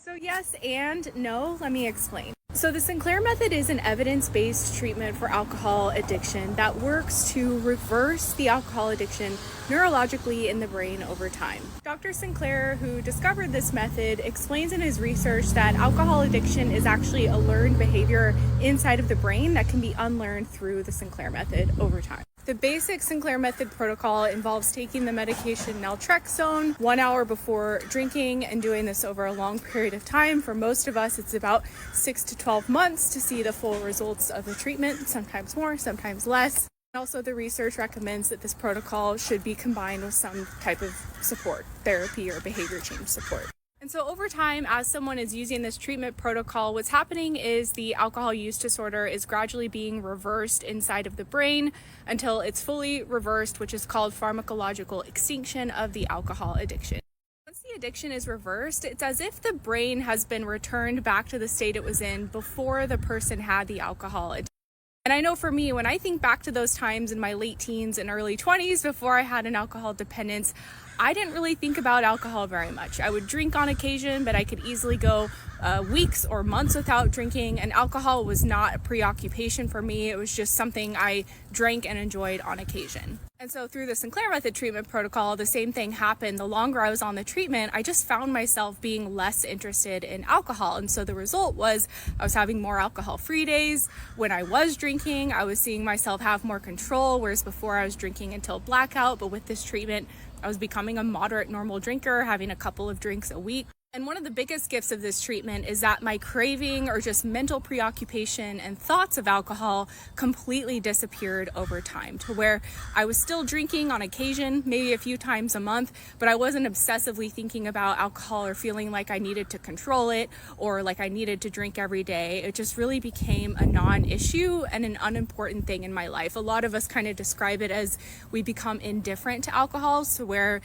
So yes and no, let me explain. So the Sinclair Method is an evidence-based treatment for alcohol addiction that works to reverse the alcohol addiction neurologically in the brain over time. Dr. Sinclair, who discovered this method, explains in his research that alcohol addiction is actually a learned behavior inside of the brain that can be unlearned through the Sinclair Method over time. The basic Sinclair Method protocol involves taking the medication naltrexone 1 hour before drinking and doing this over a long period of time. For most of us, it's about 6 to 12 months to see the full results of the treatment, sometimes more, sometimes less. Also, the research recommends that this protocol should be combined with some type of support, therapy or behavior change support. And so over time, as someone is using this treatment protocol, what's happening is the alcohol use disorder is gradually being reversed inside of the brain until it's fully reversed, which is called pharmacological extinction of the alcohol addiction. Once the addiction is reversed, it's as if the brain has been returned back to the state it was in before the person had the alcohol addiction. And I know for me, when I think back to those times in my late teens and early 20s before I had an alcohol dependence, I didn't really think about alcohol very much. I would drink on occasion, but I could easily go weeks or months without drinking, and alcohol was not a preoccupation for me. It was just something I drank and enjoyed on occasion. And so through the Sinclair Method treatment protocol, the same thing happened. The longer I was on the treatment, I just found myself being less interested in alcohol. And so the result was I was having more alcohol-free days. When I was drinking, I was seeing myself have more control, whereas before I was drinking until blackout. But with this treatment, I was becoming a moderate normal drinker, having a couple of drinks a week. And one of the biggest gifts of this treatment is that my craving or just mental preoccupation and thoughts of alcohol completely disappeared over time, to where I was still drinking on occasion, maybe a few times a month, but I wasn't obsessively thinking about alcohol or feeling like I needed to control it or like I needed to drink every day. It just really became a non-issue and an unimportant thing in my life. A lot of us kind of describe it as we become indifferent to alcohol, so where,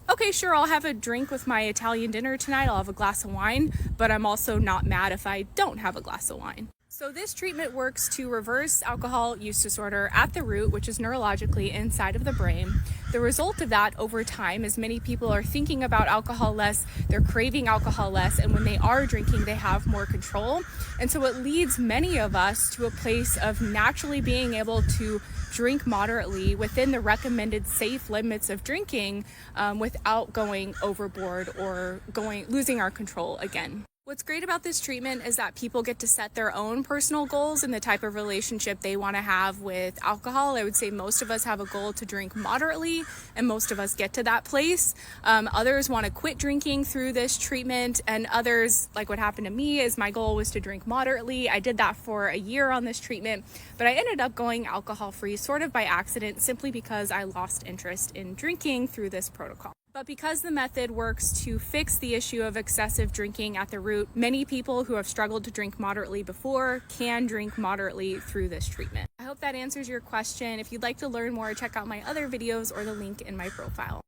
okay, sure, I'll have a drink with my Italian dinner tonight. I'll have a glass of wine, but I'm also not mad if I don't have a glass of wine. So this treatment works to reverse alcohol use disorder at the root, which is neurologically inside of the brain. The result of that over time is many people are thinking about alcohol less, they're craving alcohol less, and when they are drinking, they have more control. And so it leads many of us to a place of naturally being able to drink moderately within the recommended safe limits of drinking without going overboard or losing our control again. What's great about this treatment is that people get to set their own personal goals and the type of relationship they want to have with alcohol. I would say most of us have a goal to drink moderately, and most of us get to that place. Others want to quit drinking through this treatment, and others, like what happened to me, is my goal was to drink moderately. I did that for a year on this treatment, but I ended up going alcohol-free sort of by accident, simply because I lost interest in drinking through this protocol. But because the method works to fix the issue of excessive drinking at the root, many people who have struggled to drink moderately before can drink moderately through this treatment. I hope that answers your question. If you'd like to learn more, check out my other videos or the link in my profile.